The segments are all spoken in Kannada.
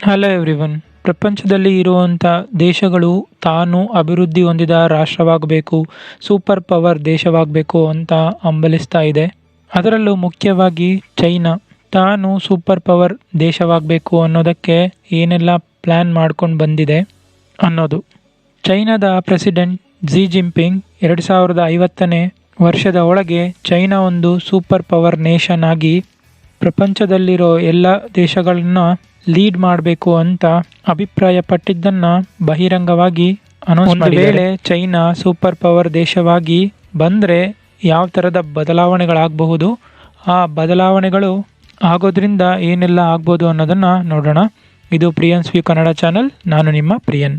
Hello everyone. ಪ್ರಪಂಚದಲ್ಲಿ ಇರುವಂಥ ದೇಶಗಳು ತಾನು ಅಭಿವೃದ್ಧಿ ಹೊಂದಿದ ರಾಷ್ಟ್ರವಾಗಬೇಕು, ಸೂಪರ್ ಪವರ್ ದೇಶವಾಗಬೇಕು ಅಂತ ಹಂಬಲಿಸ್ತಾ ಇದೆ. ಅದರಲ್ಲೂ ಮುಖ್ಯವಾಗಿ ಚೈನಾ ತಾನು ಸೂಪರ್ ಪವರ್ ದೇಶವಾಗಬೇಕು ಅನ್ನೋದಕ್ಕೆ ಏನೆಲ್ಲ ಪ್ಲ್ಯಾನ್ ಮಾಡ್ಕೊಂಡು ಬಂದಿದೆ ಅನ್ನೋದು. ಚೈನಾದ ಪ್ರೆಸಿಡೆಂಟ್ ಝಿ ಜಿನ್ಪಿಂಗ್ 2050ನೇ ವರ್ಷದ ಒಳಗೆ ಚೈನಾ ಒಂದು ಸೂಪರ್ ಪವರ್ ನೇಷನ್ ಆಗಿ ಪ್ರಪಂಚದಲ್ಲಿರೋ ಎಲ್ಲ ದೇಶಗಳನ್ನ ಲೀಡ್ ಮಾಡಬೇಕು ಅಂತ ಅಭಿಪ್ರಾಯಪಟ್ಟಿದ್ದನ್ನು ಬಹಿರಂಗವಾಗಿ ಅನೌನ್ಸ್ ಮಾಡಿದ್ದಾರೆ. ವೇಳೆ ಚೈನಾ ಸೂಪರ್ ಪವರ್ ದೇಶವಾಗಿ ಬಂದರೆ ಯಾವ ಥರದ ಬದಲಾವಣೆಗಳಾಗಬಹುದು, ಆ ಬದಲಾವಣೆಗಳು ಆಗೋದ್ರಿಂದ ಏನೆಲ್ಲ ಆಗ್ಬೋದು ಅನ್ನೋದನ್ನು ನೋಡೋಣ. ಇದು ಪ್ರಿಯನ್ಸ್ ವ್ಯೂ ಕನ್ನಡ ಚಾನಲ್. ನಾನು ನಿಮ್ಮ Priyan.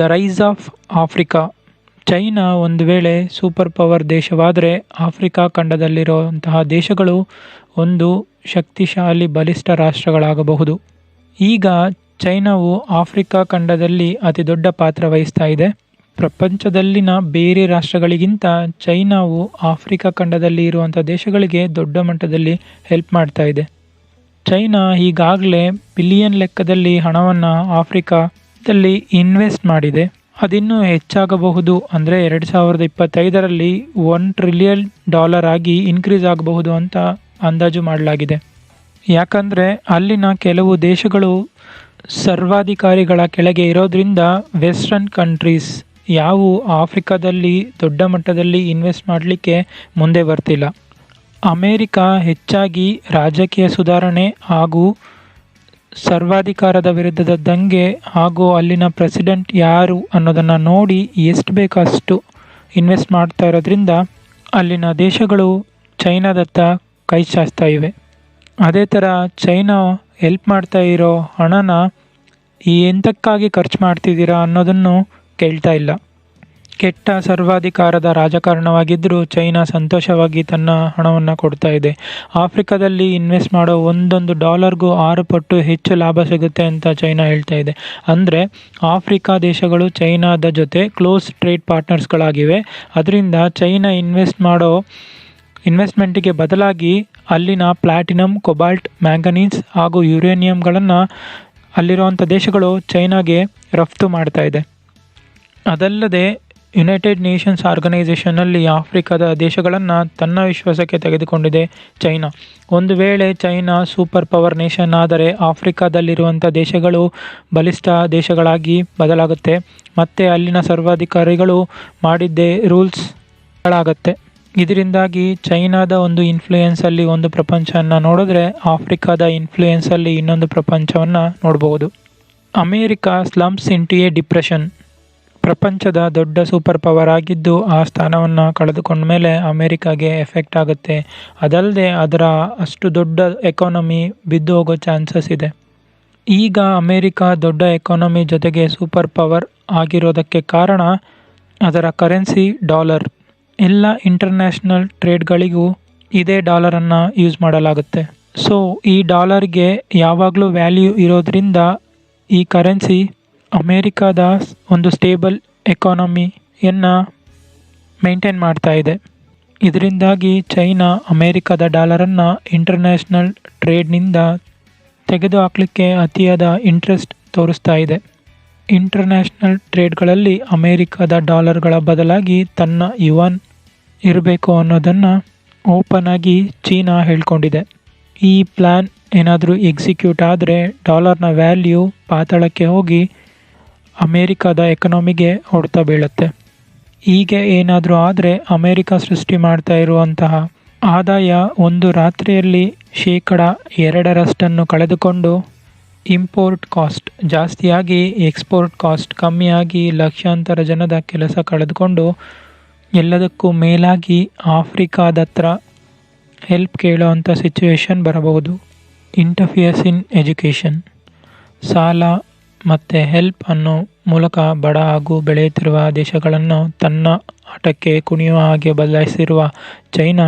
The rise of Africa. China ಒಂದು ವೇಳೆ ಸೂಪರ್ ಪವರ್ ದೇಶವಾದರೆ ಆಫ್ರಿಕಾ ಖಂಡದಲ್ಲಿರುವಂತಹ ದೇಶಗಳು ಒಂದು ಶಕ್ತಿಶಾಲಿ ಬಲಿಷ್ಠ ರಾಷ್ಟ್ರಗಳಾಗಬಹುದು. ಈಗ ಚೈನಾವು ಆಫ್ರಿಕಾ ಖಂಡದಲ್ಲಿ ಅತಿ ದೊಡ್ಡ ಪಾತ್ರ ವಹಿಸ್ತಾ ಇದೆ. ಪ್ರಪಂಚದಲ್ಲಿನ ಬೇರೆ ರಾಷ್ಟ್ರಗಳಿಗಿಂತ ಚೈನಾವು ಆಫ್ರಿಕಾ ಖಂಡದಲ್ಲಿ ಇರುವಂಥ ದೇಶಗಳಿಗೆ ದೊಡ್ಡ ಮಟ್ಟದಲ್ಲಿ ಹೆಲ್ಪ್ ಮಾಡ್ತಾ ಇದೆ. ಚೈನಾ ಈಗಾಗಲೇ ಬಿಲಿಯನ್ ಲೆಕ್ಕದಲ್ಲಿ ಹಣವನ್ನು ಆಫ್ರಿಕಾದಲ್ಲಿ ಇನ್ವೆಸ್ಟ್ ಮಾಡಿದೆ. ಅದಿನ್ನೂ ಹೆಚ್ಚಾಗಬಹುದು. ಅಂದರೆ 2025ರಲ್ಲಿ $1 ಟ್ರಿಲಿಯನ್ ಆಗಿ ಇನ್ಕ್ರೀಸ್ ಆಗಬಹುದು ಅಂತ ಅಂದಾಜು ಮಾಡಲಾಗಿದೆ. ಯಾಕಂದರೆ ಅಲ್ಲಿನ ಕೆಲವು ದೇಶಗಳು ಸರ್ವಾಧಿಕಾರಿಗಳ ಕೆಳಗೆ ಇರೋದ್ರಿಂದ ವೆಸ್ಟರ್ನ್ ಕಂಟ್ರೀಸ್ ಯಾವು ಆಫ್ರಿಕಾದಲ್ಲಿ ದೊಡ್ಡ ಮಟ್ಟದಲ್ಲಿ ಇನ್ವೆಸ್ಟ್ ಮಾಡಲಿಕ್ಕೆ ಮುಂದೆ ಬರ್ತಿಲ್ಲ. ಅಮೇರಿಕಾ ಹೆಚ್ಚಾಗಿ ರಾಜಕೀಯ ಸುಧಾರಣೆ ಹಾಗೂ ಸರ್ವಾಧಿಕಾರದ ವಿರುದ್ಧದ ದಂಗೆ ಹಾಗೂ ಅಲ್ಲಿನ ಪ್ರೆಸಿಡೆಂಟ್ ಯಾರು ಅನ್ನೋದನ್ನು ನೋಡಿ ಎಷ್ಟು ಬೇಕಷ್ಟು ಇನ್ವೆಸ್ಟ್ ಮಾಡ್ತಾ ಇರೋದ್ರಿಂದ ಅಲ್ಲಿನ ದೇಶಗಳು ಚೈನಾದತ್ತ ಕೈ ಚಾಚ್ತಾ ಇವೆ. ಅದೇ ಥರ ಚೈನಾ ಹೆಲ್ಪ್ ಮಾಡ್ತಾ ಇರೋ ಹಣನ ಎಂತಕ್ಕಾಗಿ ಖರ್ಚು ಮಾಡ್ತಿದ್ದೀರಾ ಅನ್ನೋದನ್ನು ಕೇಳ್ತಾ ಇಲ್ಲ. ಕೆಟ್ಟ ಸರ್ವಾಧಿಕಾರದ ರಾಜಕಾರಣವಾಗಿದ್ದರೂ ಚೈನಾ ಸಂತೋಷವಾಗಿ ತನ್ನ ಹಣವನ್ನು ಕೊಡ್ತಾ ಇದೆ. ಆಫ್ರಿಕಾದಲ್ಲಿ ಇನ್ವೆಸ್ಟ್ ಮಾಡೋ ಒಂದೊಂದು ಡಾಲರ್ಗೂ 6 ಪಟ್ಟು ಹೆಚ್ಚು ಲಾಭ ಸಿಗುತ್ತೆ ಅಂತ ಚೈನಾ ಹೇಳ್ತಾ ಇದೆ. ಅಂದರೆ ಆಫ್ರಿಕಾ ದೇಶಗಳು ಚೈನಾದ ಜೊತೆ ಕ್ಲೋಸ್ ಟ್ರೇಡ್ ಪಾರ್ಟ್ನರ್ಸ್ಗಳಾಗಿವೆ. ಅದರಿಂದ ಚೈನಾ ಇನ್ವೆಸ್ಟ್ ಮಾಡೋ ಇನ್ವೆಸ್ಟ್ಮೆಂಟಿಗೆ ಬದಲಾಗಿ ಅಲ್ಲಿನ ಪ್ಲಾಟಿನಮ್, ಕೊಬಾಲ್ಟ್, ಮ್ಯಾಂಗನೀಸ್ ಹಾಗೂ ಯುರೇನಿಯಂಗಳನ್ನು ಅಲ್ಲಿರುವಂಥ ದೇಶಗಳು ಚೈನಾಗೆ ರಫ್ತು ಮಾಡ್ತಾ ಇದೆ. ಅದಲ್ಲದೆ ಯುನೈಟೆಡ್ ನೇಷನ್ಸ್ ಆರ್ಗನೈಸೇಷನ್ನಲ್ಲಿ ಆಫ್ರಿಕಾದ ದೇಶಗಳನ್ನು ತನ್ನ ವಿಶ್ವಾಸಕ್ಕೆ ತೆಗೆದುಕೊಂಡಿದೆ ಚೈನಾ. ಒಂದು ವೇಳೆ ಚೈನಾ ಸೂಪರ್ ಪವರ್ ನೇಷನ್ ಆದರೆ ಆಫ್ರಿಕಾದಲ್ಲಿರುವಂಥ ದೇಶಗಳು ಬಲಿಷ್ಠ ದೇಶಗಳಾಗಿ ಬದಲಾಗುತ್ತೆ. ಮತ್ತು ಅಲ್ಲಿನ ಸರ್ವಾಧಿಕಾರಿಗಳು ಮಾಡಿದ್ದೇ ರೂಲ್ಸ್ಗಳಾಗತ್ತೆ. ಇದರಿಂದಾಗಿ ಚೈನಾದ ಒಂದು ಇನ್ಫ್ಲೂಯೆನ್ಸಲ್ಲಿ ಒಂದು ಪ್ರಪಂಚವನ್ನು ನೋಡಿದ್ರೆ ಆಫ್ರಿಕಾದ ಇನ್ಫ್ಲೂಯೆನ್ಸಲ್ಲಿ ಇನ್ನೊಂದು ಪ್ರಪಂಚವನ್ನು ನೋಡ್ಬೋದು. America slumps into a depression. ಪ್ರಪಂಚದ ದೊಡ್ಡ ಸೂಪರ್ ಪವರ್ ಆಗಿದ್ದು ಆ ಸ್ಥಾನವನ್ನು ಕಳೆದುಕೊಂಡ ಮೇಲೆ ಅಮೇರಿಕಾಗೆ ಎಫೆಕ್ಟ್ ಆಗುತ್ತೆ. ಅದಲ್ಲದೆ ಅದರ ಅಷ್ಟು ದೊಡ್ಡ ಎಕಾನಮಿ ಬಿದ್ದು ಹೋಗೋ ಚಾನ್ಸಸ್ ಇದೆ. ಈಗ ಅಮೇರಿಕಾ ದೊಡ್ಡ ಎಕಾನಮಿ ಜೊತೆಗೆ ಸೂಪರ್ ಪವರ್ ಆಗಿರೋದಕ್ಕೆ ಕಾರಣ ಅದರ ಕರೆನ್ಸಿ ಡಾಲರ್. ಎಲ್ಲ ಇಂಟರ್ನ್ಯಾಷನಲ್ ಟ್ರೇಡ್ಗಳಿಗೂ ಇದೇ ಡಾಲರನ್ನು ಯೂಸ್ ಮಾಡಲಾಗುತ್ತೆ. ಸೊ ಈ ಡಾಲರ್ಗೆ ಯಾವಾಗಲೂ ವ್ಯಾಲ್ಯೂ ಇರೋದ್ರಿಂದ ಈ ಕರೆನ್ಸಿ ಅಮೇರಿಕಾದ ಒಂದು ಸ್ಟೇಬಲ್ ಎಕಾನಮಿಯನ್ನು ಮೇಂಟೈನ್ ಮಾಡ್ತಾ ಇದೆ. ಇದರಿಂದಾಗಿ ಚೈನಾ ಅಮೇರಿಕಾದ ಡಾಲರನ್ನು ಇಂಟರ್ನ್ಯಾಷನಲ್ ಟ್ರೇಡ್ನಿಂದ ತೆಗೆದುಹಾಕಲಿಕ್ಕೆ ಅತಿಯಾದ ಇಂಟ್ರೆಸ್ಟ್ ತೋರಿಸ್ತಾ ಇದೆ. ಇಂಟರ್ನ್ಯಾಷನಲ್ ಟ್ರೇಡ್ಗಳಲ್ಲಿ ಅಮೇರಿಕಾದ ಡಾಲರ್ಗಳ ಬದಲಾಗಿ ತನ್ನ ಯುವಾನ್ ಇರಬೇಕು ಅನ್ನೋದನ್ನು ಓಪನ್ ಆಗಿ ಚೀನಾ ಹೇಳ್ಕೊಂಡಿದೆ. ಈ ಪ್ಲ್ಯಾನ್ ಏನಾದರೂ ಎಕ್ಸಿಕ್ಯೂಟ್ ಆದರೆ ಡಾಲರ್ನ ವ್ಯಾಲ್ಯೂ ಪಾತಾಳಕ್ಕೆ ಹೋಗಿ ಅಮೇರಿಕಾದ ಎಕನಾಮಿಗೆ ಹೊಡೆತ ಬೀಳುತ್ತೆ. ಹೀಗೆ ಏನಾದರೂ ಆದರೆ ಅಮೇರಿಕಾ ಸೃಷ್ಟಿ ಮಾಡ್ತಾ ಇರುವಂತಹ ಆದಾಯ ಒಂದು ರಾತ್ರಿಯಲ್ಲಿ 2% ಕಳೆದುಕೊಂಡು ಇಂಪೋರ್ಟ್ ಕಾಸ್ಟ್ ಜಾಸ್ತಿಯಾಗಿ ಎಕ್ಸ್ಪೋರ್ಟ್ ಕಾಸ್ಟ್ ಕಮ್ಮಿಯಾಗಿ ಲಕ್ಷಾಂತರ ಜನದ ಕೆಲಸ ಕಳೆದುಕೊಂಡು ಎಲ್ಲದಕ್ಕೂ ಮೇಲಾಗಿ ಆಫ್ರಿಕಾದತ್ರ ಹೆಲ್ಪ್ ಕೇಳೋವಂಥ ಸಿಚುವೇಶನ್ ಬರಬಹುದು. ಇಂಟರ್ಫಿಯರ್ಸ್ ಇನ್ ಎಜುಕೇಷನ್. ಸಾಲ ಮತ್ತು ಹೆಲ್ಪ್ ಅನ್ನೋ ಮೂಲಕ ಬಡ ಹಾಗೂ ಬೆಳೆಯುತ್ತಿರುವ ದೇಶಗಳನ್ನು ತನ್ನ ಆಟಕ್ಕೆ ಕುಣಿಯುವ ಹಾಗೆ ಬದಲಾಯಿಸಿರುವ ಚೈನಾ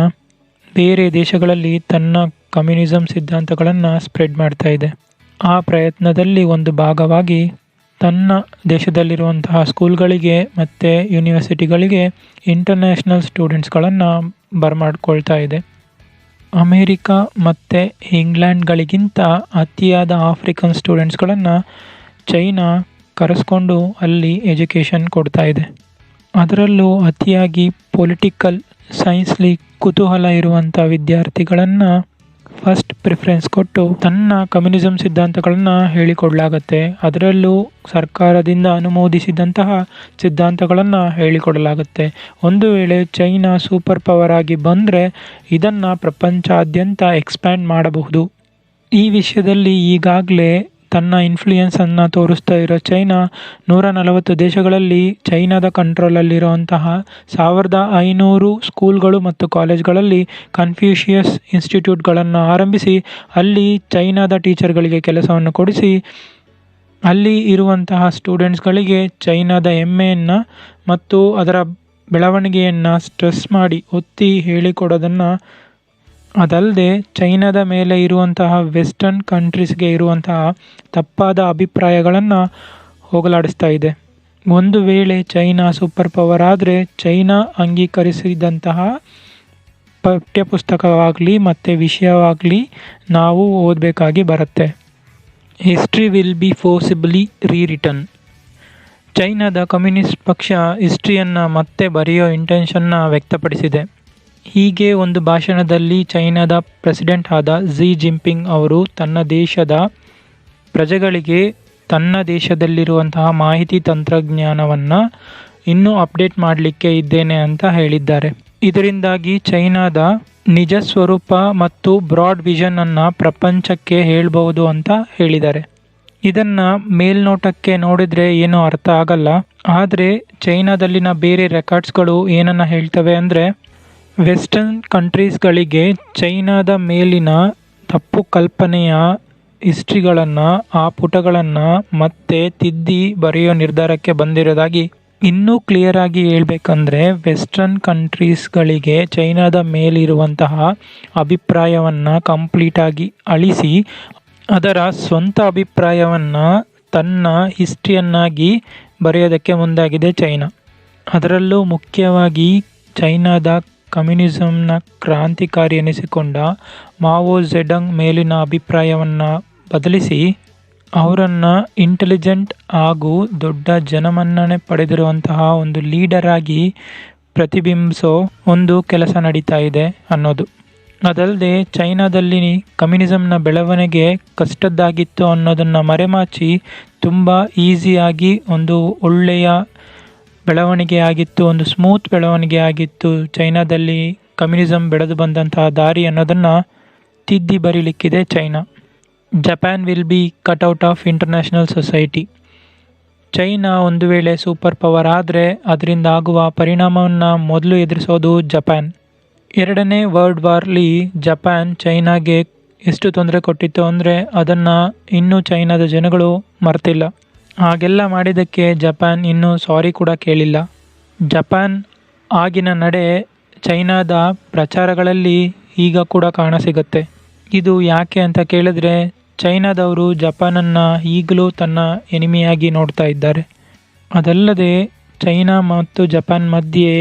ಬೇರೆ ದೇಶಗಳಲ್ಲಿ ತನ್ನ ಕಮ್ಯುನಿಸಮ್ ಸಿದ್ಧಾಂತಗಳನ್ನು ಸ್ಪ್ರೆಡ್ ಮಾಡ್ತಾ ಇದೆ. ಆ ಪ್ರಯತ್ನದಲ್ಲಿ ಒಂದು ಭಾಗವಾಗಿ ತನ್ನ ದೇಶದಲ್ಲಿರುವಂತಹ ಸ್ಕೂಲ್ಗಳಿಗೆ ಮತ್ತು ಯೂನಿವರ್ಸಿಟಿಗಳಿಗೆ ಇಂಟರ್ನ್ಯಾಷನಲ್ ಸ್ಟೂಡೆಂಟ್ಸ್ಗಳನ್ನು ಬರಮಾಡ್ಕೊಳ್ತಾ ಇದೆ. ಅಮೇರಿಕಾ ಮತ್ತು ಇಂಗ್ಲೆಂಡ್ಗಳಿಗಿಂತ ಅತಿಯಾದ ಆಫ್ರಿಕನ್ ಸ್ಟೂಡೆಂಟ್ಸ್ಗಳನ್ನು ಚೈನಾ ಕರೆಸ್ಕೊಂಡು ಅಲ್ಲಿ ಎಜುಕೇಷನ್ ಕೊಡ್ತಾ ಇದೆ. ಅದರಲ್ಲೂ ಅತಿಯಾಗಿ ಪೊಲಿಟಿಕಲ್ ಸೈನ್ಸ್ಲಿ ಕುತೂಹಲ ಇರುವಂಥ ವಿದ್ಯಾರ್ಥಿಗಳನ್ನು ಫಸ್ಟ್ ಪ್ರಿಫರೆನ್ಸ್ ಕೊಟ್ಟು ತನ್ನ ಕಮ್ಯುನಿಸಮ್ ಸಿದ್ಧಾಂತಗಳನ್ನು ಹೇಳಿಕೊಡಲಾಗತ್ತೆ. ಅದರಲ್ಲೂ ಸರ್ಕಾರದಿಂದ ಅನುಮೋದಿಸಿದಂತಹ ಸಿದ್ಧಾಂತಗಳನ್ನು ಹೇಳಿಕೊಡಲಾಗುತ್ತೆ. ಒಂದು ವೇಳೆ ಚೈನಾ ಸೂಪರ್ ಪವರ್ ಆಗಿ ಬಂದರೆ ಇದನ್ನು ಪ್ರಪಂಚಾದ್ಯಂತ ಎಕ್ಸ್ಪ್ಯಾಂಡ್ ಮಾಡಬಹುದು. ಈ ವಿಷಯದಲ್ಲಿ ಈಗಾಗಲೇ ತನ್ನ ಇನ್ಫ್ಲೂಯೆನ್ಸನ್ನು ತೋರಿಸ್ತಾ ಇರೋ ಚೈನಾ 140 ದೇಶಗಳಲ್ಲಿ ಚೈನಾದ ಕಂಟ್ರೋಲಲ್ಲಿರುವಂತಹ 1500 ಸ್ಕೂಲ್ಗಳು ಮತ್ತು ಕಾಲೇಜ್ಗಳಲ್ಲಿ ಕನ್ಫ್ಯೂಷಿಯಸ್ ಇನ್ಸ್ಟಿಟ್ಯೂಟ್ಗಳನ್ನು ಆರಂಭಿಸಿ ಅಲ್ಲಿ ಚೈನಾದ ಟೀಚರ್ಗಳಿಗೆ ಕೆಲಸವನ್ನು ಕೊಡಿಸಿ ಅಲ್ಲಿ ಇರುವಂತಹ ಸ್ಟೂಡೆಂಟ್ಸ್ಗಳಿಗೆ ಚೈನಾದ ಹೆಮ್ಮೆಯನ್ನು ಮತ್ತು ಅದರ ಬೆಳವಣಿಗೆಯನ್ನು ಸ್ಟ್ರೆಸ್ ಮಾಡಿ ಒತ್ತಿ ಹೇಳಿಕೊಡೋದನ್ನು, ಅದಲ್ಲದೆ ಚೈನಾದ ಮೇಲೆ ಇರುವಂತಹ ವೆಸ್ಟರ್ನ್ ಕಂಟ್ರೀಸ್ಗೆ ಇರುವಂತಹ ತಪ್ಪಾದ ಅಭಿಪ್ರಾಯಗಳನ್ನು ಹೋಗಲಾಡಿಸ್ತಾ ಇದೆ. ಒಂದು ವೇಳೆ ಚೈನಾ ಸೂಪರ್ ಪವರ್ ಆದರೆ ಚೈನಾ ಅಂಗೀಕರಿಸಿದಂತಹ ಪಠ್ಯಪುಸ್ತಕವಾಗಲಿ ಮತ್ತು ವಿಷಯವಾಗಲಿ ನಾವು ಓದಬೇಕಾಗಿ ಬರುತ್ತೆ. History will be forcibly rewritten. ಚೈನಾದ ಕಮ್ಯುನಿಸ್ಟ್ ಪಕ್ಷ ಹಿಸ್ಟ್ರಿಯನ್ನು ಮತ್ತೆ ಬರೆಯೋ ಇಂಟೆನ್ಷನ್ನ ವ್ಯಕ್ತಪಡಿಸಿದೆ. ಹೀಗೆ ಒಂದು ಭಾಷಣದಲ್ಲಿ ಚೈನಾದ ಪ್ರೆಸಿಡೆಂಟ್ ಆದ ಝಿ ಜಿನ್ಪಿಂಗ್ ಅವರು ತನ್ನ ದೇಶದ ಪ್ರಜೆಗಳಿಗೆ ತನ್ನ ದೇಶದಲ್ಲಿರುವಂತಹ ಮಾಹಿತಿ ತಂತ್ರಜ್ಞಾನವನ್ನು ಇನ್ನೂ ಅಪ್ಡೇಟ್ ಮಾಡಲಿಕ್ಕೆ ಇದ್ದೇನೆ ಅಂತ ಹೇಳಿದ್ದಾರೆ. ಇದರಿಂದಾಗಿ ಚೈನಾದ ನಿಜ ಸ್ವರೂಪ ಮತ್ತು ಬ್ರಾಡ್ ವಿಷನನ್ನು ಪ್ರಪಂಚಕ್ಕೆ ಹೇಳ್ಬೋದು ಅಂತ ಹೇಳಿದ್ದಾರೆ. ಇದನ್ನು ಮೇಲ್ನೋಟಕ್ಕೆ ನೋಡಿದರೆ ಏನೂ ಅರ್ಥ ಆಗಲ್ಲ. ಆದರೆ ಚೈನಾದಲ್ಲಿನ ಬೇರೆ ರೆಕಾರ್ಡ್ಸ್ಗಳು ಏನನ್ನು ಹೇಳ್ತವೆ ಅಂದರೆ, ವೆಸ್ಟರ್ನ್ ಕಂಟ್ರೀಸ್ಗಳಿಗೆ ಚೈನಾದ ಮೇಲಿನ ತಪ್ಪು ಕಲ್ಪನೆಯ ಹಿಸ್ಟ್ರಿಗಳನ್ನು, ಆ ಪುಟಗಳನ್ನು ಮತ್ತೆ ತಿದ್ದಿ ಬರೆಯೋ ನಿರ್ಧಾರಕ್ಕೆ ಬಂದಿರೋದಾಗಿ. ಇನ್ನೂ ಕ್ಲಿಯರ್ ಆಗಿ ಹೇಳ್ಬೇಕಂದ್ರೆ ವೆಸ್ಟರ್ನ್ ಕಂಟ್ರೀಸ್ಗಳಿಗೆ ಚೈನಾದ ಮೇಲಿರುವಂತಹ ಅಭಿಪ್ರಾಯವನ್ನು ಕಂಪ್ಲೀಟಾಗಿ ಅಳಿಸಿ ಅದರ ಸ್ವಂತ ಅಭಿಪ್ರಾಯವನ್ನು ತನ್ನ ಹಿಸ್ಟ್ರಿಯನ್ನಾಗಿ ಬರೆಯೋದಕ್ಕೆ ಮುಂದಾಗಿದೆ ಚೈನಾ. ಅದರಲ್ಲೂ ಮುಖ್ಯವಾಗಿ ಚೈನಾದ ಕಮ್ಯುನಿಸಮ್ನ ಕ್ರಾಂತಿಕಾರಿ ಎನಿಸಿಕೊಂಡ ಮಾವೋ ಝೆಡಂಗ್ ಮೇಲಿನ ಅಭಿಪ್ರಾಯವನ್ನು ಬದಲಿಸಿ ಅವರನ್ನು ಇಂಟೆಲಿಜೆಂಟ್ ಹಾಗೂ ದೊಡ್ಡ ಜನಮನ್ನಣೆ ಪಡೆದಿರುವಂತಹ ಒಂದು ಲೀಡರ್ ಆಗಿ ಪ್ರತಿಬಿಂಬಿಸೋ ಒಂದು ಕೆಲಸ ನಡೀತಾ ಇದೆ ಅನ್ನೋದು. ಅದಲ್ಲದೆ ಚೈನಾದಲ್ಲಿ ಕಮ್ಯುನಿಸಮ್ನ ಬೆಳವಣಿಗೆ ಕಷ್ಟದ್ದಾಗಿತ್ತು ಅನ್ನೋದನ್ನು ಮರೆಮಾಚಿ ತುಂಬ ಈಸಿಯಾಗಿ ಒಂದು ಒಳ್ಳೆಯ ಬೆಳವಣಿಗೆ ಆಗಿತ್ತು, ಒಂದು ಸ್ಮೂತ್ ಬೆಳವಣಿಗೆ ಆಗಿತ್ತು ಚೈನಾದಲ್ಲಿ ಕಮ್ಯುನಿಸಮ್ ಬೆಳೆದು ಬಂದಂತಹ ದಾರಿ ಅನ್ನೋದನ್ನು ತಿದ್ದಿ ಬರೀಲಿಕ್ಕಿದೆ China. Japan will be cut out of international society. China ಒಂದು ವೇಳೆ ಸೂಪರ್ ಪವರ್ ಆದರೆ ಅದರಿಂದ ಆಗುವ ಪರಿಣಾಮವನ್ನು ಮೊದಲು ಎದುರಿಸೋದು ಜಪಾನ್. ಎರಡನೇ ವರ್ಲ್ಡ್ ವಾರ್ಲಿ ಜಪಾನ್ ಚೈನಾಗೆ ಎಷ್ಟು ತೊಂದರೆ ಕೊಟ್ಟಿತ್ತು ಅಂದರೆ ಅದನ್ನು ಇನ್ನೂ ಚೈನಾದ ಜನಗಳು ಮರ್ತಿಲ್ಲ. ಹಾಗೆಲ್ಲ ಮಾಡಿದ್ದಕ್ಕೆ ಜಪಾನ್ ಇನ್ನೂ ಸಾರಿ ಕೂಡ ಕೇಳಿಲ್ಲ. ಜಪಾನ್ ಆಗಿನ ನಡೆ ಚೈನಾದ ಪ್ರಚಾರಗಳಲ್ಲಿ ಈಗ ಕೂಡ ಕಾಣಸಿಗುತ್ತೆ. ಇದು ಯಾಕೆ ಅಂತ ಕೇಳಿದ್ರೆ ಚೈನಾದವರು ಜಪಾನನ್ನು ಈಗಲೂ ತನ್ನ ಎನಿಮಿಯಾಗಿ ನೋಡ್ತಾ ಇದ್ದಾರೆ. ಅದಲ್ಲದೆ ಚೈನಾ ಮತ್ತು ಜಪಾನ್ ಮಧ್ಯೆ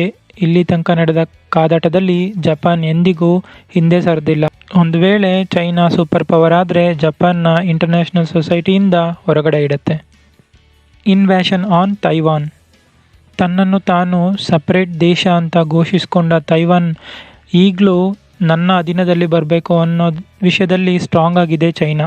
ಇಲ್ಲಿ ತನಕ ನಡೆದ ಕಾದಾಟದಲ್ಲಿ ಜಪಾನ್ ಎಂದಿಗೂ ಹಿಂದೆ ಸರಿದಿಲ್ಲ. ಒಂದು ವೇಳೆ ಚೈನಾ ಸೂಪರ್ ಪವರ್ ಆದರೆ ಜಪಾನ್ನ ಇಂಟರ್ನ್ಯಾಷನಲ್ ಸೊಸೈಟಿಯಿಂದ ಹೊರಗಡೆ ಇಡುತ್ತೆ. ಇನ್ವ್ಯಾಷನ್ ಆನ್ ತೈವಾನ್. ತನ್ನನ್ನು ತಾನು ಸಪ್ರೇಟ್ ದೇಶ ಅಂತ ಘೋಷಿಸಿಕೊಂಡ ತೈವಾನ್ ಈಗಲೂ ನನ್ನ ಅಧೀನದಲ್ಲಿ ಬರಬೇಕು ಅನ್ನೋ ವಿಷಯದಲ್ಲಿ ಸ್ಟ್ರಾಂಗ್ ಆಗಿದೆ ಚೈನಾ.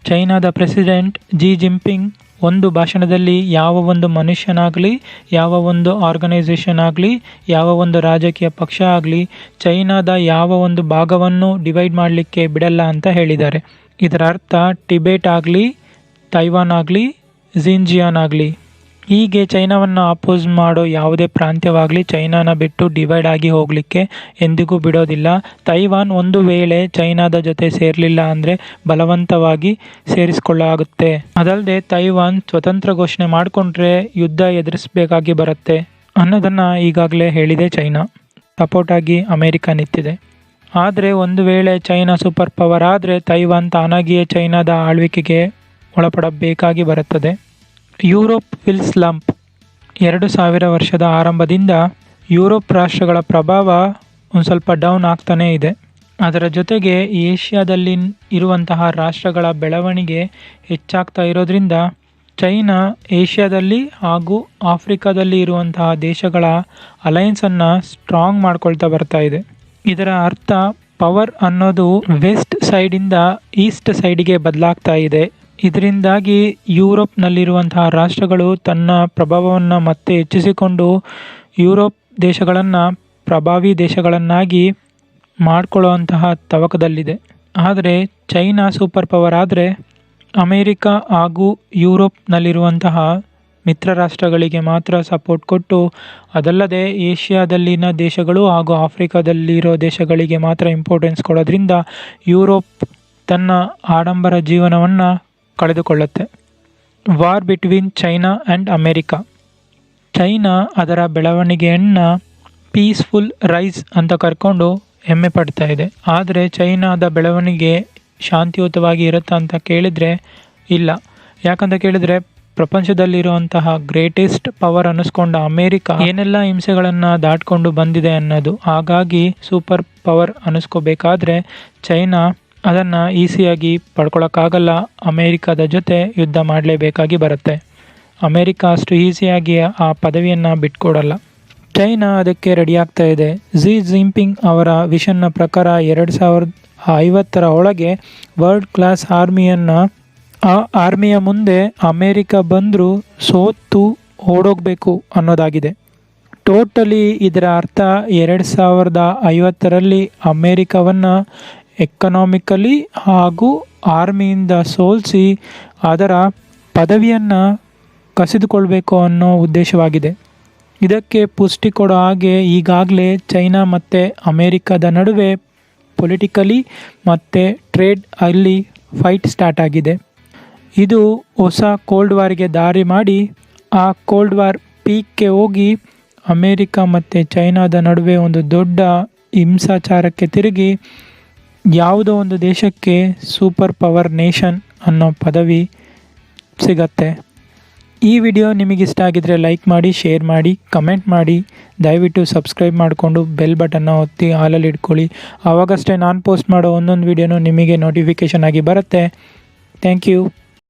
ಚೈನಾದ ಪ್ರೆಸಿಡೆಂಟ್ ಜಿ ಜಿನ್ಪಿಂಗ್ ಒಂದು ಭಾಷಣದಲ್ಲಿ ಯಾವ ಒಂದು ಮನುಷ್ಯನಾಗಲಿ, ಯಾವ ಒಂದು ಆರ್ಗನೈಸೇಷನ್ ಆಗಲಿ, ಯಾವ ಒಂದು ರಾಜಕೀಯ ಪಕ್ಷ ಆಗಲಿ ಚೈನಾದ ಯಾವ ಒಂದು ಭಾಗವನ್ನು ಡಿವೈಡ್ ಮಾಡಲಿಕ್ಕೆ ಬಿಡಲ್ಲ ಅಂತ ಹೇಳಿದ್ದಾರೆ. ಇದರ ಅರ್ಥ ಟಿಬೇಟ್ ಆಗಲಿ, ತೈವಾನ್ ಆಗಲಿ, ಜಿನ್ಜಿಯಾನ್ ಆಗಲಿ, ಹೀಗೆ ಚೈನಾವನ್ನು ಅಪೋಸ್ ಮಾಡೋ ಯಾವುದೇ ಪ್ರಾಂತ್ಯವಾಗಲಿ ಚೈನಾನ ಬಿಟ್ಟು ಡಿವೈಡ್ ಆಗಿ ಹೋಗಲಿಕ್ಕೆ ಎಂದಿಗೂ ಬಿಡೋದಿಲ್ಲ. ತೈವಾನ್ ಒಂದು ವೇಳೆ ಚೈನಾದ ಜೊತೆ ಸೇರಲಿಲ್ಲ ಅಂದರೆ ಬಲವಂತವಾಗಿ ಸೇರಿಸಿಕೊಳ್ಳಾಗುತ್ತೆ. ಅದಲ್ಲದೆ ತೈವಾನ್ ಸ್ವತಂತ್ರ ಘೋಷಣೆ ಮಾಡಿಕೊಂಡ್ರೆ ಯುದ್ಧ ಎದುರಿಸಬೇಕಾಗಿ ಬರುತ್ತೆ ಅನ್ನೋದನ್ನು ಈಗಾಗಲೇ ಹೇಳಿದೆ ಚೈನಾ. ಸಪೋರ್ಟಾಗಿ ಅಮೇರಿಕ ನಿಂತಿದೆ. ಆದರೆ ಒಂದು ವೇಳೆ ಚೈನಾ ಸೂಪರ್ ಪವರ್ ಆದರೆ ತೈವಾನ್ ತಾನಾಗಿಯೇ ಚೈನಾದ ಆಳ್ವಿಕೆಗೆ ಒಳಪಡಬೇಕಾಗಿ ಬರುತ್ತದೆ. Europe will slump. 2000 ವರ್ಷದ ಆರಂಭದಿಂದ ಯುರೋಪ್ ರಾಷ್ಟ್ರಗಳ ಪ್ರಭಾವ ಒಂದು ಸ್ವಲ್ಪ ಡೌನ್ ಆಗ್ತಾನೇ ಇದೆ. ಅದರ ಜೊತೆಗೆ ಏಷ್ಯಾದಲ್ಲಿ ಇರುವಂತಹ ರಾಷ್ಟ್ರಗಳ ಬೆಳವಣಿಗೆ ಹೆಚ್ಚಾಗ್ತಾ ಇರೋದ್ರಿಂದ ಚೈನಾ ಏಷ್ಯಾದಲ್ಲಿ ಹಾಗೂ ಆಫ್ರಿಕಾದಲ್ಲಿ ಇರುವಂತಹ ದೇಶಗಳ ಅಲಯನ್ಸನ್ನು ಸ್ಟ್ರಾಂಗ್ ಮಾಡ್ಕೊಳ್ತಾ ಬರ್ತಾ ಇದೆ. ಇದರ ಅರ್ಥ ಪವರ್ ಅನ್ನೋದು ವೆಸ್ಟ್ ಸೈಡಿಂದ ಈಸ್ಟ್ ಸೈಡಿಗೆ ಬದಲಾಗ್ತಾ ಇದೆ. ಇದರಿಂದಾಗಿ ಯುರೋಪ್ನಲ್ಲಿರುವಂತಹ ರಾಷ್ಟ್ರಗಳು ತನ್ನ ಪ್ರಭಾವವನ್ನು ಮತ್ತೆ ಹೆಚ್ಚಿಸಿಕೊಂಡು ಯುರೋಪ್ ದೇಶಗಳನ್ನು ಪ್ರಭಾವಿ ದೇಶಗಳನ್ನಾಗಿ ಮಾಡಿಕೊಳ್ಳುವಂತಹ ತವಕದಲ್ಲಿದೆ. ಆದರೆ ಚೈನಾ ಸೂಪರ್ ಪವರ್ ಆದರೆ ಅಮೇರಿಕಾ ಹಾಗೂ ಯುರೋಪ್ನಲ್ಲಿರುವಂತಹ ಮಿತ್ರ ರಾಷ್ಟ್ರಗಳಿಗೆ ಮಾತ್ರ ಸಪೋರ್ಟ್ ಕೊಟ್ಟು, ಅದಲ್ಲದೆ ಏಷ್ಯಾದಲ್ಲಿನ ದೇಶಗಳು ಹಾಗೂ ಆಫ್ರಿಕಾದಲ್ಲಿರೋ ದೇಶಗಳಿಗೆ ಮಾತ್ರ ಇಂಪಾರ್ಟೆನ್ಸ್ ಕೊಡೋದ್ರಿಂದ ಯುರೋಪ್ ತನ್ನ ಆಡಂಬರ ಜೀವನವನ್ನು ಕಳೆದುಕೊಳ್ಳುತ್ತೆ. War between China and America. China ಅದರ ಬೆಳವಣಿಗೆಯನ್ನು ಪೀಸ್ಫುಲ್ ರೈಸ್ ಅಂತ ಕರ್ಕೊಂಡು ಹೆಮ್ಮೆ ಪಡ್ತಾ ಇದೆ. ಆದರೆ ಚೈನಾದ ಬೆಳವಣಿಗೆ ಶಾಂತಿಯುತವಾಗಿ ಇರುತ್ತಾ ಅಂತ ಕೇಳಿದರೆ ಇಲ್ಲ. ಯಾಕಂತ ಕೇಳಿದರೆ ಪ್ರಪಂಚದಲ್ಲಿರುವಂತಹ ಗ್ರೇಟೆಸ್ಟ್ ಪವರ್ ಅನ್ನಿಸ್ಕೊಂಡ ಅಮೇರಿಕಾ ಏನೆಲ್ಲ ಹಿಂಸೆಗಳನ್ನು ದಾಟ್ಕೊಂಡು ಬಂದಿದೆ ಅನ್ನೋದು. ಹಾಗಾಗಿ ಸೂಪರ್ ಪವರ್ ಅನ್ನಿಸ್ಕೋಬೇಕಾದ್ರೆ ಚೈನಾ ಅದನ್ನು ಈಸಿಯಾಗಿ ಪಡ್ಕೊಳ್ಳೋಕ್ಕಾಗಲ್ಲ. ಅಮೇರಿಕಾದ ಜೊತೆ ಯುದ್ಧ ಮಾಡಲೇಬೇಕಾಗಿ ಬರುತ್ತೆ. ಅಮೇರಿಕಾ ಅಷ್ಟು ಈಸಿಯಾಗಿ ಆ ಪದವಿಯನ್ನು ಬಿಟ್ಕೊಡಲ್ಲ. ಚೈನಾ ಅದಕ್ಕೆ ರೆಡಿ ಆಗ್ತಾ ಇದೆ. ಝಿ ಜಿನ್ಪಿಂಗ್ ಅವರ ವಿಷನ್ನ ಪ್ರಕಾರ 2050 ಒಳಗೆ ವರ್ಲ್ಡ್ ಕ್ಲಾಸ್ ಆ ಆರ್ಮಿಯ ಮುಂದೆ ಅಮೇರಿಕಾ ಬಂದರೂ ಸೋತು ಓಡೋಗಬೇಕು ಅನ್ನೋದಾಗಿದೆ. ಟೋಟಲಿ ಇದರ ಅರ್ಥ 2050ರಲ್ಲಿ ಅಮೇರಿಕಾವನ್ನು ಎಕನಾಮಿಕಲಿ ಹಾಗೂ ಆರ್ಮಿಯಿಂದ ಸೋಲಿಸಿ ಅದರ ಪದವಿಯನ್ನು ಕಸಿದುಕೊಳ್ಬೇಕು ಅನ್ನೋ ಉದ್ದೇಶವಾಗಿದೆ. ಇದಕ್ಕೆ ಪುಷ್ಟಿ ಕೊಡೋ ಹಾಗೆ ಈಗಾಗಲೇ ಚೈನಾ ಮತ್ತು ಅಮೇರಿಕಾದ ನಡುವೆ ಪೊಲಿಟಿಕಲಿ ಮತ್ತು ಟ್ರೇಡ್ ಅಲ್ಲಿ ಫೈಟ್ ಸ್ಟಾರ್ಟ್ ಆಗಿದೆ. ಇದು ಹೊಸ ಕೋಲ್ಡ್ ವಾರ್ಗೆ ದಾರಿ ಮಾಡಿ ಆ ಕೋಲ್ಡ್ ವಾರ್ ಪೀಕ್ಗೆ ಹೋಗಿ ಅಮೇರಿಕಾ ಮತ್ತು ಚೈನಾದ ನಡುವೆ ಒಂದು ದೊಡ್ಡ ಹಿಂಸಾಚಾರಕ್ಕೆ ತಿರುಗಿ ಯಾವುದೋ ಒಂದು ದೇಶಕ್ಕೆ ಸೂಪರ್ ಪವರ್ ನೇಷನ್ ಅನ್ನೋ ಪದವಿ ಸಿಗತ್ತೆ. ಈ ವಿಡಿಯೋ ನಿಮಗಿಷ್ಟ ಆಗಿದ್ರೆ ಲೈಕ್ ಮಾಡಿ, ಶೇರ್ ಮಾಡಿ, ಕಮೆಂಟ್ ಮಾಡಿ. ದಯವಿಟ್ಟು ಸಬ್ಸ್ಕ್ರೈಬ್ ಮಾಡಿಕೊಂಡು ಬೆಲ್ ಬಟನ್ನ ಒತ್ತಿ ಆಲಲ್ಲಿ ಇಟ್ಕೊಳ್ಳಿ. ಆವಾಗಷ್ಟೇ ನಾನು ಪೋಸ್ಟ್ ಮಾಡೋ ಒಂದೊಂದು ವಿಡಿಯೋನೂ ನಿಮಗೆ ನೋಟಿಫಿಕೇಷನ್ ಆಗಿ ಬರುತ್ತೆ. Thank you.